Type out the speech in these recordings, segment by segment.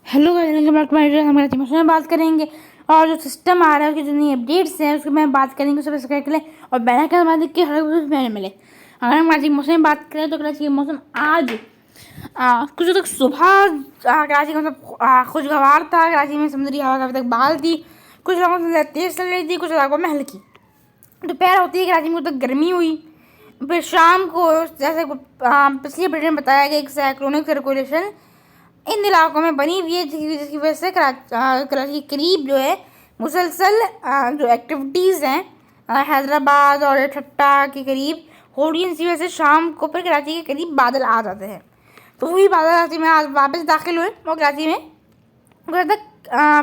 Hello guys, welcome back to my video. हम कराची मौसम में बात करेंगे और जो सिस्टम आ रहा है उसकी जो नई अपडेट्स हैं उसके में बात करेंगे। उससे सब्सक्राइब करें और बेल आइकन दबा दें कि हर वीडियो मिले। अगर हम कराची के मौसम में बात करें तो कराची का मौसम आज कुछ तक सुबह कराची का मतलब खुशगवार था। कराची में समुद्री हवा काफ़ी तक बहाल थी। कुछ इलाकों में तेज़ चल रही थी, कुछ इलाकों में हल्की। दोपहर होती है कराची में तक गर्मी हुई। फिर शाम को जैसे पिछली अपडेट में बताया गया एक साइक्लोनिक सर्कुलेशन इन इलाकों में बनी हुई है, जिसकी वजह से कराची के करीब जो है मुसलसल जो एक्टिविटीज़ हैं हैदराबाद और ठट्टा के करीब हो रही है। इसी वजह से शाम को फिर कराची के करीब बादल आ जाते हैं। तो वही बादल कराची में आज वापस दाखिल हुए और कराची में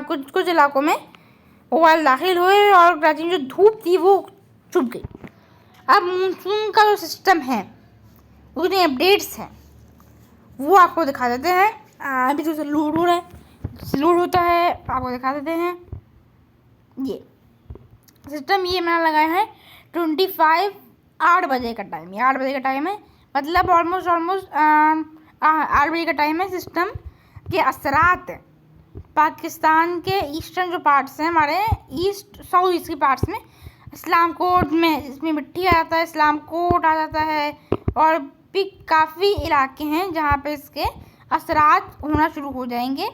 कुछ कुछ इलाकों में वो बादल दाखिल हुए और कराची में जो धूप थी वो छुप गई। अब मानसून का जो सिस्टम है वो जो अपडेट्स हैं वो आपको दिखा देते हैं। अभी तो लोड हो रहा है, लोड होता है आपको दिखा देते हैं। ये सिस्टम ये मैंने लगाया है 8 बजे का टाइम। ये 8 बजे का टाइम है, मतलब ऑलमोस्ट 8 बजे का टाइम है। सिस्टम के असरात पाकिस्तान के ईस्टर्न जो पार्ट्स हैं, हमारे ईस्ट साउथ ईस्ट के पार्ट्स में इस्लाम कोट में इसमें मिट्टी आ जाता है, इस्लाम कोट आ जाता है और भी काफ़ी इलाके हैं जहाँ पे इसके असरात होना शुरू हो जाएंगे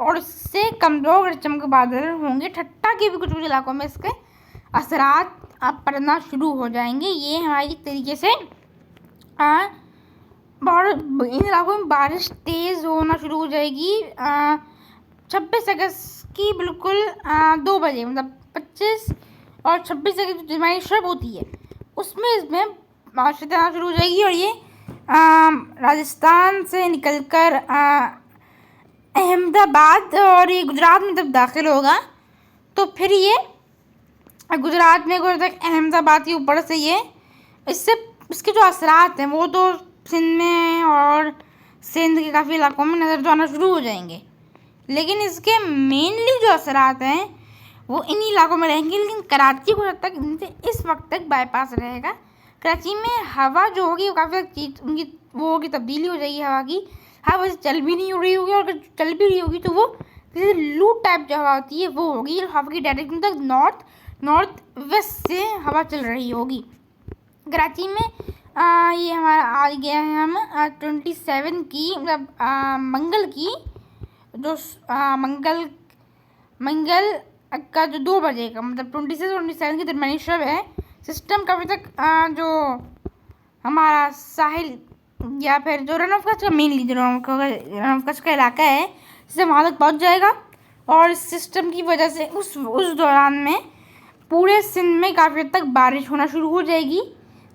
और इससे कमज़ोर चमक बादल होंगे। ठट्टा के भी कुछ कुछ इलाकों में इसके असरात पड़ना शुरू हो जाएंगे। ये हमारी तरीके से इन इलाकों में बारिश तेज़ होना शुरू हो जाएगी। 26 अगस्त की बिल्कुल 2 बजे, मतलब 25 और 26 अगस्त जो हमारी शब होती है उसमें इसमें बारिश आना शुरू हो जाएगी और ये राजस्थान से निकलकर अहमदाबाद और ये गुजरात में जब दाखिल होगा तो फिर ये गुजरात में तक अहमदाबाद के ऊपर से ये इससे इसके जो असरात हैं वो तो सिंध में और सिंध के काफ़ी इलाकों में नज़र तो आना शुरू हो जाएंगे, लेकिन इसके मेनली जो असरात हैं वो इन इलाकों में रहेंगे। लेकिन कराची को जब तक इनसे इस वक्त तक बाईपास रहेगा। कराची में हवा जो होगी वो काफ़ी चीज उनकी वो होगी, तब्दीली हो जाएगी हवा की। हवा चल भी नहीं हो रही होगी और अगर चल भी रही होगी तो वो जैसे लू टाइप जो हवा होती है वो होगी। हवा की डायरेक्शन तक नॉर्थ वेस्ट से हवा चल रही होगी। कराची में ये हमारा आ गया है हम 27 की, मतलब मंगल की जो मंगल का जो 2 बजे का, मतलब 26 और 27 की दरमियानी शब है। सिस्टम का अभी तक जो हमारा साहिल या फिर जो रन ऑफ कच्छ का मेनली जो रन ऑफ कच्छ का इलाका है इससे वहाँ तक पहुँच जाएगा और इस सिस्टम की वजह से उस दौरान में पूरे सिंध में काफ़ी हद तक बारिश होना शुरू हो जाएगी,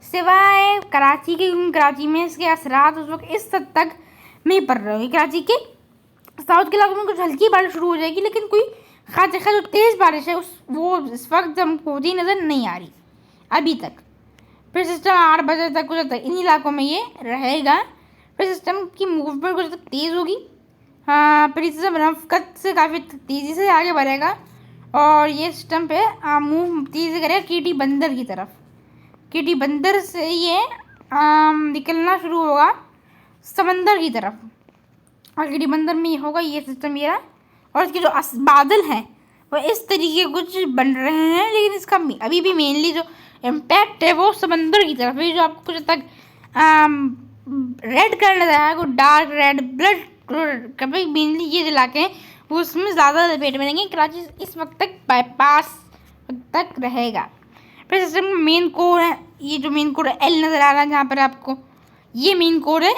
सिवाय कराची के। कराची में इसके असरात उस वक्त इस हद तक नहीं पड़ रहे होंगे। कराची के साउथ के इलाकों में कुछ हल्की बारिश शुरू हो जाएगी, लेकिन कोई खास जो तेज़ बारिश है वो इस वक्त हमको होती नज़र नहीं आ रही अभी तक। फिर सिस्टम 8 बजे तक कुछ तक इन इलाकों में ये रहेगा। फिर सिस्टम की मूवमेंट कुछ तक तेज़ होगी। फिर सिस्टम रफ कट से काफ़ी तेज़ी से आगे बढ़ेगा और ये सिस्टम पे मूव तेज़ी करेगा कीटी बंदर की तरफ। कीटी बंदर से ये निकलना शुरू होगा समंदर की तरफ और कीटी बंदर में होगा ये सिस्टम ये। और इसके जो बादल हैं वो इस तरीके कुछ बन रहे हैं, लेकिन इसका अभी भी मेनली जो इम्पैक्ट है वो समंदर की तरफ है। जो आपको कुछ तक रेड कलर नजर आया, डार्क रेड ब्लड कभी मेनली ये इलाके हैं वो उसमें ज़्यादा लपेट में रहेंगे। कराची इस वक्त तक बाईपास तक रहेगा। फिर सिस्टम में मेन कोर है, ये जो मेन कोर है एल नज़र आ रहा है जहाँ पर आपको ये मेन कोर है।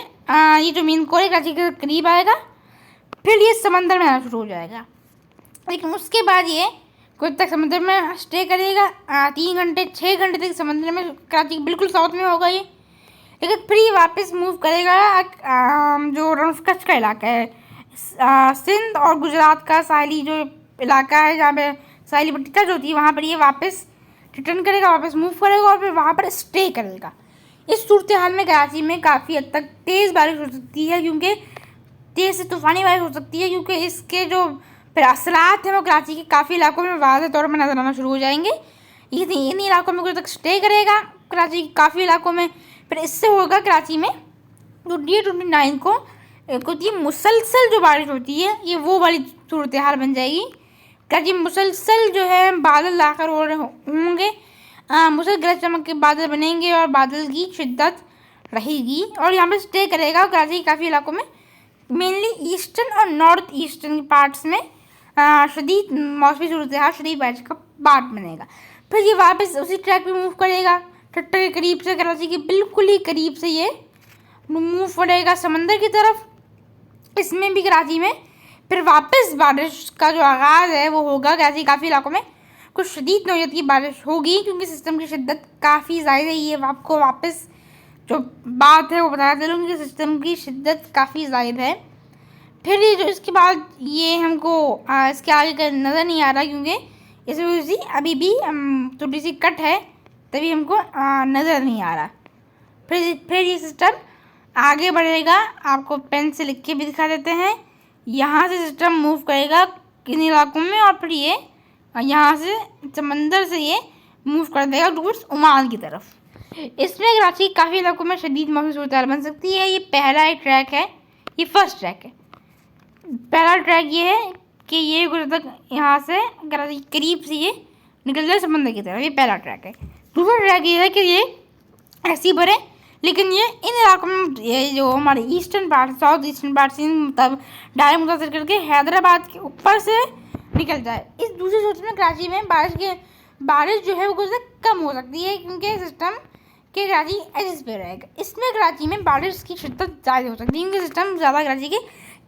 ये जो मेन कोर है कराची के करीब आएगा, फिर ये समंदर में आना शुरू हो जाएगा। लेकिन उसके बाद ये कुछ तक समंदर में स्टे करेगा 3 घंटे 6 घंटे तक समंदर में। कराची बिल्कुल साउथ में होगा ये, लेकिन फिर ये वापस मूव करेगा जो रन ऑफ कच्छ का इलाका है, सिंध और गुजरात का साहिली जो इलाका है जहाँ पे साहिली पट्टी टच होती है वहाँ पर ये वापस रिटर्न करेगा, वापस मूव करेगा और फिर वहाँ पर स्टे करेगा। इस सूरत हाल में कराची में काफ़ी हद तक तेज़ बारिश हो सकती है, क्योंकि तेज़ से तूफ़ानी बारिश हो सकती है, क्योंकि इसके जो फिर असरात हैं वो कराची के काफ़ी इलाकों में वाज़ेह तौर पर नज़र आना शुरू हो जाएंगे। इन इलाकों में कुछ तक स्टे करेगा कराची के काफ़ी इलाकों में। फिर इससे होगा कराची में 29 को एक होती है मुसलसल जो बारिश होती है, ये वो वाली सूरत हाल बन जाएगी। कराची मुसलसल जो है बादल आकर हो रहे होंगे, मुसलसल गरज चमक के बादल बनेंगे और बादल की शिद्दत रहेगी और यहाँ पर स्टे करेगा। कराची के काफ़ी इलाकों में, मेनली ईस्टर्न और नॉर्थ ईस्टर्न पार्ट्स में शदीद मौसमी सूरत हाल, शदीद बारिश का बाट बनेगा। फिर ये वापस उसी ट्रैक पे मूव करेगा, टट्टर के करीब से, कराची के बिल्कुल ही करीब से ये मूव करेगा समंदर की तरफ। इसमें भी कराची में फिर वापस बारिश का जो आगाज़ है वो होगा। कराची काफ़ी इलाकों में कुछ शदीद नौयत की बारिश होगी क्योंकि सिस्टम की शिद्दत काफ़ी ज़्यादा है। ये आपको वापस जो बात है वो बताया चलूँ कि सिस्टम की शिद्दत काफ़ी ज़्यादा है। फिर ये जो इसके बाद ये हमको इसके आगे का नज़र नहीं आ रहा क्योंकि इसमें उसी अभी भी थोड़ी सी कट है, तभी हमको नज़र नहीं आ रहा। फिर ये सिस्टम आगे बढ़ेगा, आपको पेन से लिख के भी दिखा देते हैं। यहाँ से सिस्टम मूव करेगा किन इलाकों में और फिर ये यहाँ से समंदर से ये मूव कर देगा टूवर्ड्स ओमान की तरफ। इसमें कराची काफ़ी इलाकों में शदीद मौसमी सूरत हाल बन सकती है। ये पहला एक ट्रैक है, ये फर्स्ट ट्रैक है। पहला ट्रैक ये है कि ये कुछ तक यहाँ से कराची करीब से ये निकल जाए समंदर की तरफ, ये पहला ट्रैक है। दूसरा ट्रैक ये है कि ये ऐसी भरे लेकिन ये इन इलाकों में ये जो हमारे eastern part, south eastern part से मतलब डायरेक्ट मुतासर करके हैदराबाद के ऊपर से निकल जाए। इस दूसरे सूरत में कराची में बारिश जो है वो कुछ कम हो सकती है क्योंकि सिस्टम के कराची एजिस पे रहेगा। इसमें कराची में बारिश की शिद्दत ज़्यादा हो सकती है क्योंकि सिस्टम ज़्यादा कराची के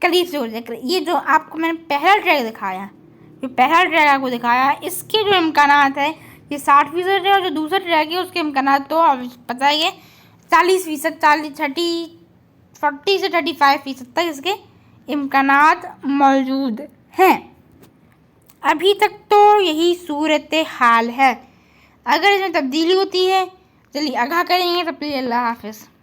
करीब से हो जाएगा। ये जो आपको मैंने पहला ट्रैक दिखाया, जो पहला ट्रैक आपको दिखाया, इसके जो इम्कानात है ये 60% है और जो दूसरा ट्रैक है उसके इम्कानात तो आप पता ही है 40%, 40 से 35% तक इसके इम्कानात मौजूद हैं। अभी तक तो यही सूरत हाल है। अगर इसमें तब्दीली होती है चलिए आगाह करेंगे। तब तक अल्लाह हाफिज़।